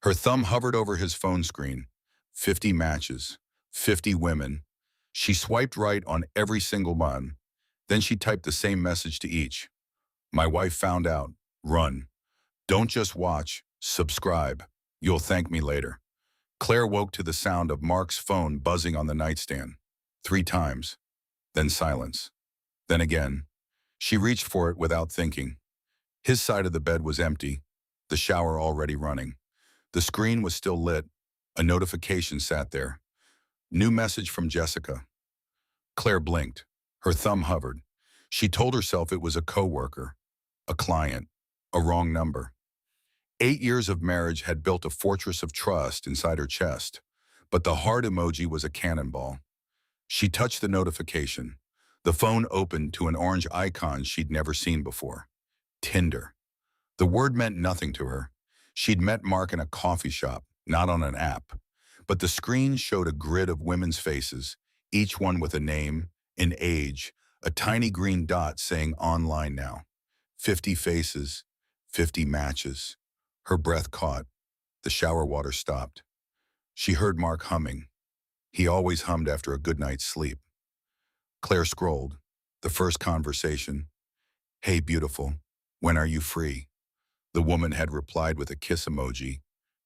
Her thumb hovered over his phone screen. 50 matches, 50 women. She swiped right on every single one. Then she typed the same message to each. My wife found out. Run. Don't just watch. Subscribe. You'll thank me later. Claire woke to the sound of Mark's phone buzzing on the nightstand. 3 times. Then silence. Then again. She reached for it without thinking. His side of the bed was empty, the shower already running. The screen was still lit. A notification sat there. New message from Jessica. Claire blinked. Her thumb hovered. She told herself it was a coworker, a client, a wrong number. 8 years of marriage had built a fortress of trust inside her chest, but the heart emoji was a cannonball. She touched the notification. The phone opened to an orange icon she'd never seen before. Tinder. The word meant nothing to her. She'd met Mark in a coffee shop, not on an app. But the screen showed a grid of women's faces, each one with a name, an age, a tiny green dot saying online now. 50 faces, 50 matches. Her breath caught. The shower water stopped. She heard Mark humming. He always hummed after a good night's sleep. Claire scrolled. The first conversation. Hey, beautiful. When are you free? The woman had replied with a kiss emoji.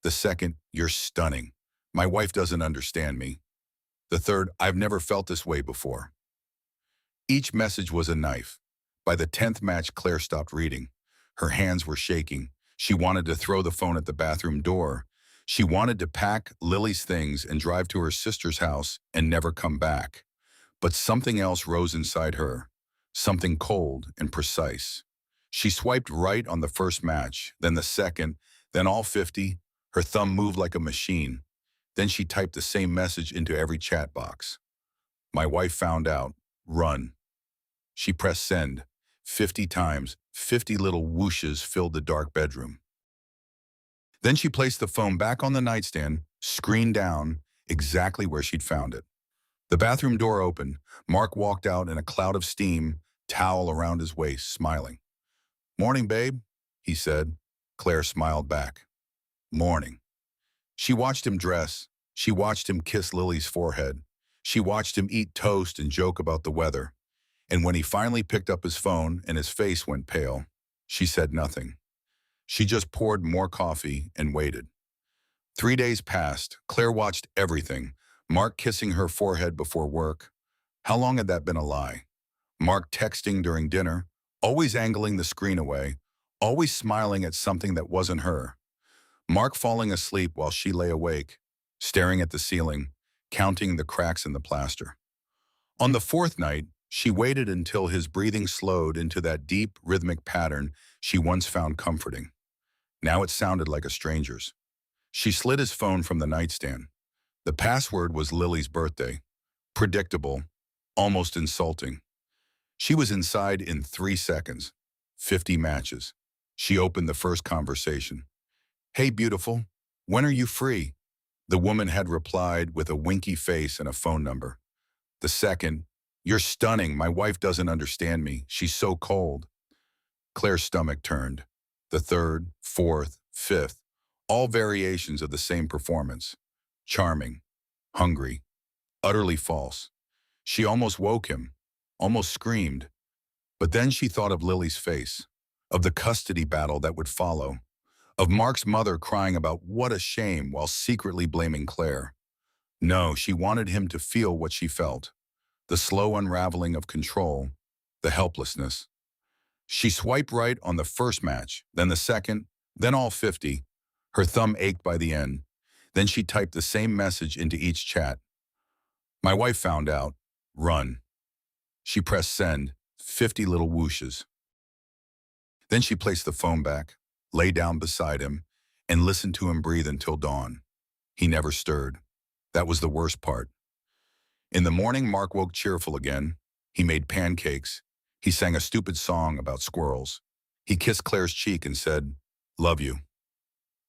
The second, you're stunning. My wife doesn't understand me. The third, I've never felt this way before. Each message was a knife. By the 10th match, Claire stopped reading. Her hands were shaking. She wanted to throw the phone at the bathroom door. She wanted to pack Lily's things and drive to her sister's house and never come back. But something else rose inside her, something cold and precise. She swiped right on the first match, then the second, then all 50. Her thumb moved like a machine. Then she typed the same message into every chat box. My wife found out. Run. She pressed send. 50 times, 50 little whooshes filled the dark bedroom. Then she placed the phone back on the nightstand, screen down, exactly where she'd found it. The bathroom door opened. Mark walked out in a cloud of steam, towel around his waist, smiling. Morning, babe, he said. Claire smiled back. Morning. She watched him dress. She watched him kiss Lily's forehead. She watched him eat toast and joke about the weather. And when he finally picked up his phone and his face went pale, she said nothing. She just poured more coffee and waited. 3 days passed. Claire watched everything. Mark kissing her forehead before work. How long had that been a lie? Mark texting during dinner, always angling the screen away, always smiling at something that wasn't her. Mark falling asleep while she lay awake, staring at the ceiling, counting the cracks in the plaster. On the 4th night, she waited until his breathing slowed into that deep, rhythmic pattern she once found comforting. Now it sounded like a stranger's. She slid his phone from the nightstand. The password was Lily's birthday. Predictable, almost insulting. She was inside in 3 seconds. 50 matches. She opened the first conversation. Hey, beautiful. When are you free? The woman had replied with a winky face and a phone number. The second, you're stunning. My wife doesn't understand me. She's so cold. Claire's stomach turned. The third, fourth, fifth, all variations of the same performance. Charming, hungry, utterly false. She almost woke him, almost screamed. But then she thought of Lily's face, of the custody battle that would follow, of Mark's mother crying about what a shame while secretly blaming Claire. No, she wanted him to feel what she felt, the slow unraveling of control, the helplessness. She swiped right on the first match, then the second, then all 50. Her thumb ached by the end. Then she typed the same message into each chat. My wife found out. Run. She pressed send. 50 little whooshes. Then she placed the phone back, lay down beside him, and listened to him breathe until dawn. He never stirred. That was the worst part. In the morning, Mark woke cheerful again. He made pancakes. He sang a stupid song about squirrels. He kissed Claire's cheek and said, "Love you."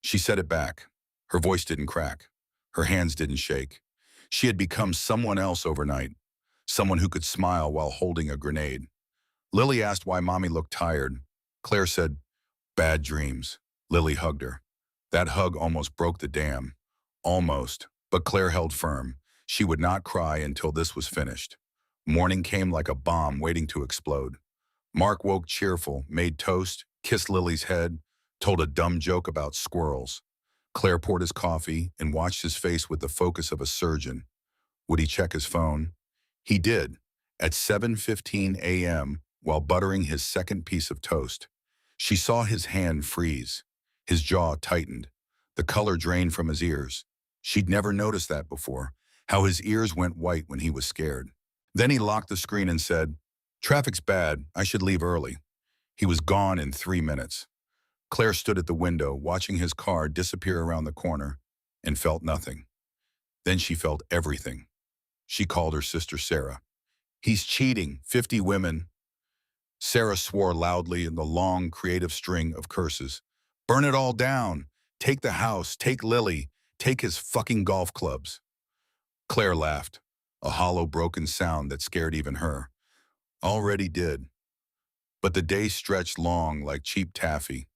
She said it back. Her voice didn't crack. Her hands didn't shake. She had become someone else overnight, someone who could smile while holding a grenade. Lily asked why Mommy looked tired. Claire said, "Bad dreams." Lily hugged her. That hug almost broke the dam. Almost. But Claire held firm. She would not cry until this was finished. Morning came like a bomb waiting to explode. Mark woke cheerful, made toast, kissed Lily's head, told a dumb joke about squirrels. Claire poured his coffee and watched his face with the focus of a surgeon. Would he check his phone? He did, at 7:15 a.m. while buttering his second piece of toast. She saw his hand freeze. His jaw tightened. The color drained from his ears. She'd never noticed that before, how his ears went white when he was scared. Then he locked the screen and said, "Traffic's bad. I should leave early." He was gone in 3 minutes. Claire stood at the window, watching his car disappear around the corner, and felt nothing. Then she felt everything. She called her sister Sarah. "He's cheating. 50 women." Sarah swore loudly in the long, creative string of curses. "Burn it all down. Take the house. Take Lily. Take his fucking golf clubs." Claire laughed, a hollow, broken sound that scared even her. Already did. But the day stretched long like cheap taffy.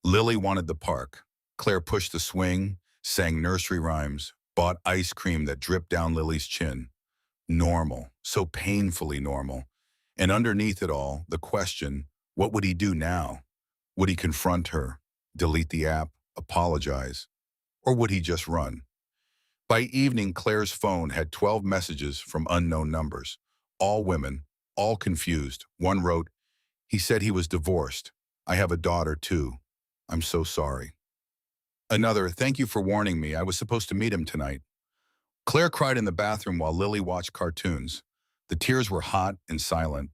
Lily wanted the park. Claire pushed the swing, sang nursery rhymes, bought ice cream that dripped down Lily's chin. Normal, so painfully normal. And underneath it all, the question, what would he do now? Would he confront her, delete the app, apologize? Or would he just run? By evening, Claire's phone had 12 messages from unknown numbers. All women, all confused. One wrote, "He said he was divorced. I have a daughter too. I'm so sorry." Another, "Thank you for warning me. I was supposed to meet him tonight." Claire cried in the bathroom while Lily watched cartoons. The tears were hot and silent.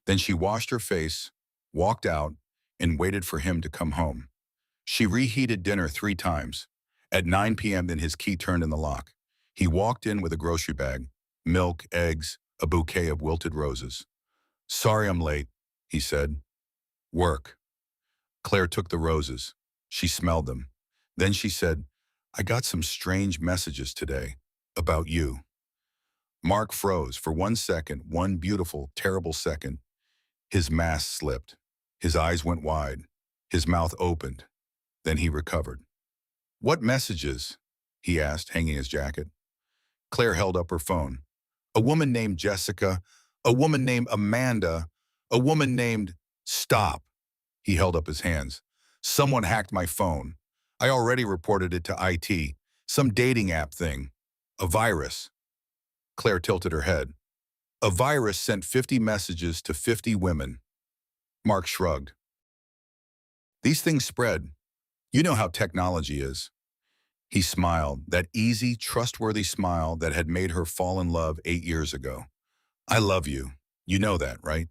Then she washed her face, walked out, and waited for him to come home. She reheated dinner 3 times. At 9 p.m., then his key turned in the lock. He walked in with a grocery bag, milk, eggs, a bouquet of wilted roses. "Sorry I'm late," he said. "Work." Claire took the roses. She smelled them. Then she said, "I got some strange messages today. About you." Mark froze for 1 second, one beautiful, terrible second. His mask slipped. His eyes went wide. His mouth opened. Then he recovered. "What messages?" he asked, hanging his jacket. Claire held up her phone. "A woman named Jessica, a woman named Amanda, a woman named—" "Stop." He held up his hands. "Someone hacked my phone. I already reported it to IT. Some dating app thing. A virus." Claire tilted her head. "A virus sent 50 messages to 50 women." Mark shrugged. "These things spread. You know how technology is." He smiled, that easy, trustworthy smile that had made her fall in love 8 years ago. "I love you. You know that, right?"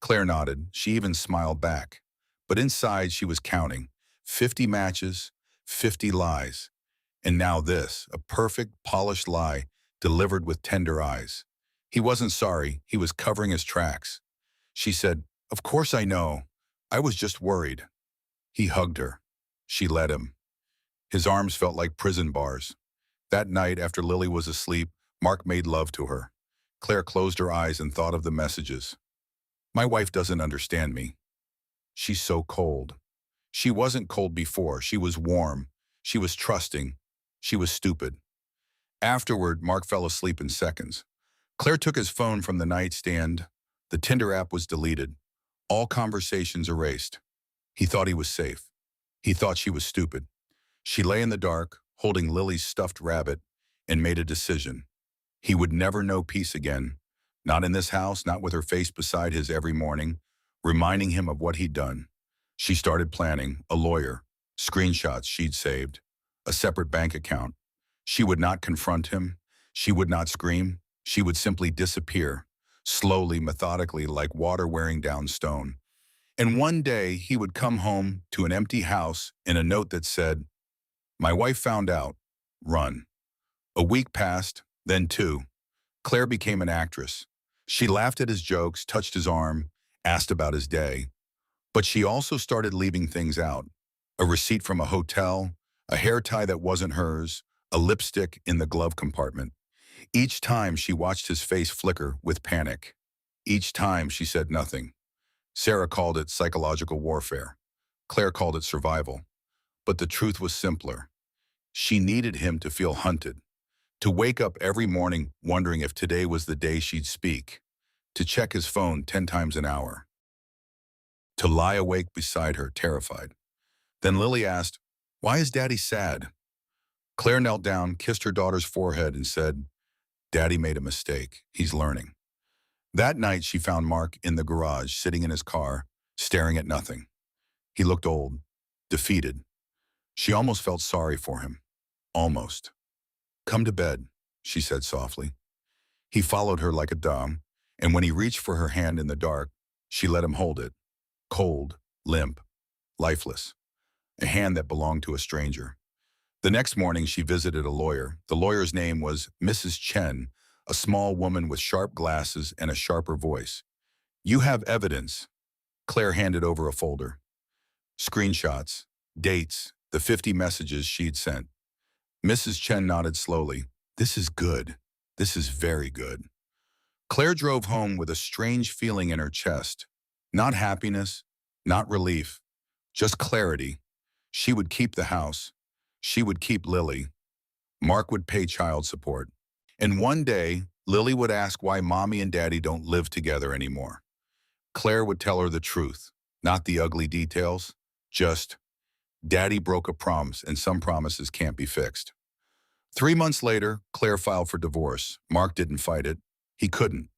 Claire nodded. She even smiled back. But inside she was counting. 50 matches, 50 lies. And now this, a perfect, polished lie, delivered with tender eyes. He wasn't sorry. He was covering his tracks. She said, "Of course I know. I was just worried." He hugged her. She let him. His arms felt like prison bars. That night, after Lily was asleep, Mark made love to her. Claire closed her eyes and thought of the messages. "My wife doesn't understand me. She's so cold." She wasn't cold before. She was warm. She was trusting. She was stupid. Afterward, Mark fell asleep in seconds. Claire took his phone from the nightstand. The Tinder app was deleted. All conversations erased. He thought he was safe. He thought she was stupid. She lay in the dark, holding Lily's stuffed rabbit, and made a decision. He would never know peace again. Not in this house, not with her face beside his every morning, reminding him of what he'd done. She started planning, a lawyer, screenshots she'd saved, a separate bank account. She would not confront him. She would not scream. She would simply disappear, slowly, methodically, like water wearing down stone. And one day he would come home to an empty house and a note that said, "My wife found out. Run." A week passed, then 2. Claire became an actress. She laughed at his jokes, touched his arm, asked about his day. But she also started leaving things out. A receipt from a hotel, a hair tie that wasn't hers, a lipstick in the glove compartment. Each time she watched his face flicker with panic. Each time she said nothing. Sarah called it psychological warfare. Claire called it survival. But the truth was simpler. She needed him to feel hunted, to wake up every morning wondering if today was the day she'd speak, to check his phone 10 times an hour, to lie awake beside her, terrified. Then Lily asked, "Why is Daddy sad?" Claire knelt down, kissed her daughter's forehead, and said, "Daddy made a mistake. He's learning." That night, she found Mark in the garage, sitting in his car, staring at nothing. He looked old, defeated. She almost felt sorry for him. Almost. "Come to bed," she said softly. He followed her like a dog, and when he reached for her hand in the dark, she let him hold it. Cold, limp, lifeless. A hand that belonged to a stranger. The next morning, she visited a lawyer. The lawyer's name was Mrs. Chen, a small woman with sharp glasses and a sharper voice. "You have evidence." Claire handed over a folder. Screenshots, dates, the 50 messages she'd sent. Mrs. Chen nodded slowly. "This is good. This is very good." Claire drove home with a strange feeling in her chest. Not happiness, not relief, just clarity. She would keep the house. She would keep Lily. Mark would pay child support. And one day, Lily would ask why Mommy and Daddy don't live together anymore. Claire would tell her the truth, not the ugly details, just, Daddy broke a promise and some promises can't be fixed. 3 months later, Claire filed for divorce. Mark didn't fight it. He couldn't.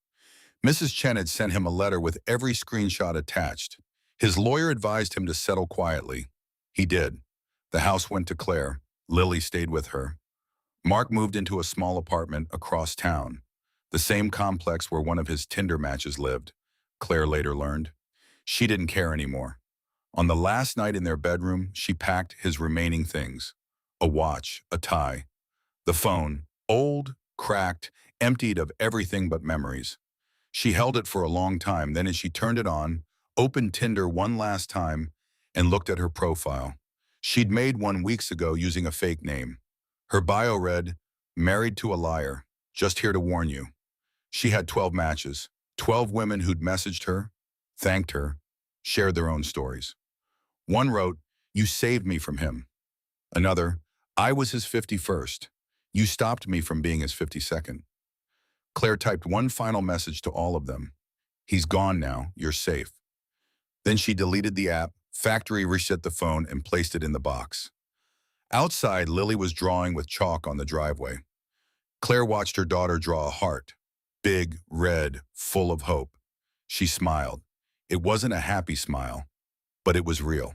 Mrs. Chen had sent him a letter with every screenshot attached. His lawyer advised him to settle quietly. He did. The house went to Claire. Lily stayed with her. Mark moved into a small apartment across town, the same complex where one of his Tinder matches lived, Claire later learned. She didn't care anymore. On the last night in their bedroom, she packed his remaining things. A watch, a tie. The phone, old, cracked, emptied of everything but memories. She held it for a long time, then as she turned it on, opened Tinder one last time, and looked at her profile. She'd made one weeks ago using a fake name. Her bio read, "Married to a liar, just here to warn you." She had 12 matches, 12 women who'd messaged her, thanked her, shared their own stories. One wrote, "You saved me from him." Another, "I was his 51st. You stopped me from being his 52nd. Claire typed one final message to all of them. "He's gone now, you're safe." Then she deleted the app, factory reset the phone, and placed it in the box. Outside, Lily was drawing with chalk on the driveway. Claire watched her daughter draw a heart, big, red, full of hope. She smiled. It wasn't a happy smile, but it was real.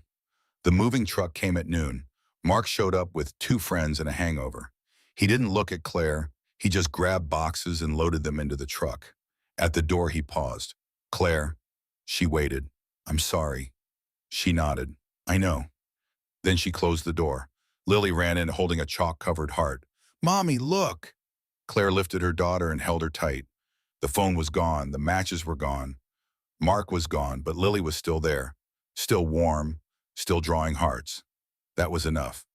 The moving truck came at noon. Mark showed up with 2 friends and a hangover. He didn't look at Claire. He just grabbed boxes and loaded them into the truck. At the door, he paused. "Claire." She waited. "I'm sorry." She nodded. "I know." Then she closed the door. Lily ran in holding a chalk-covered heart. "Mommy, look!" Claire lifted her daughter and held her tight. The phone was gone. The matches were gone. Mark was gone, but Lily was still there. Still warm. Still drawing hearts. That was enough.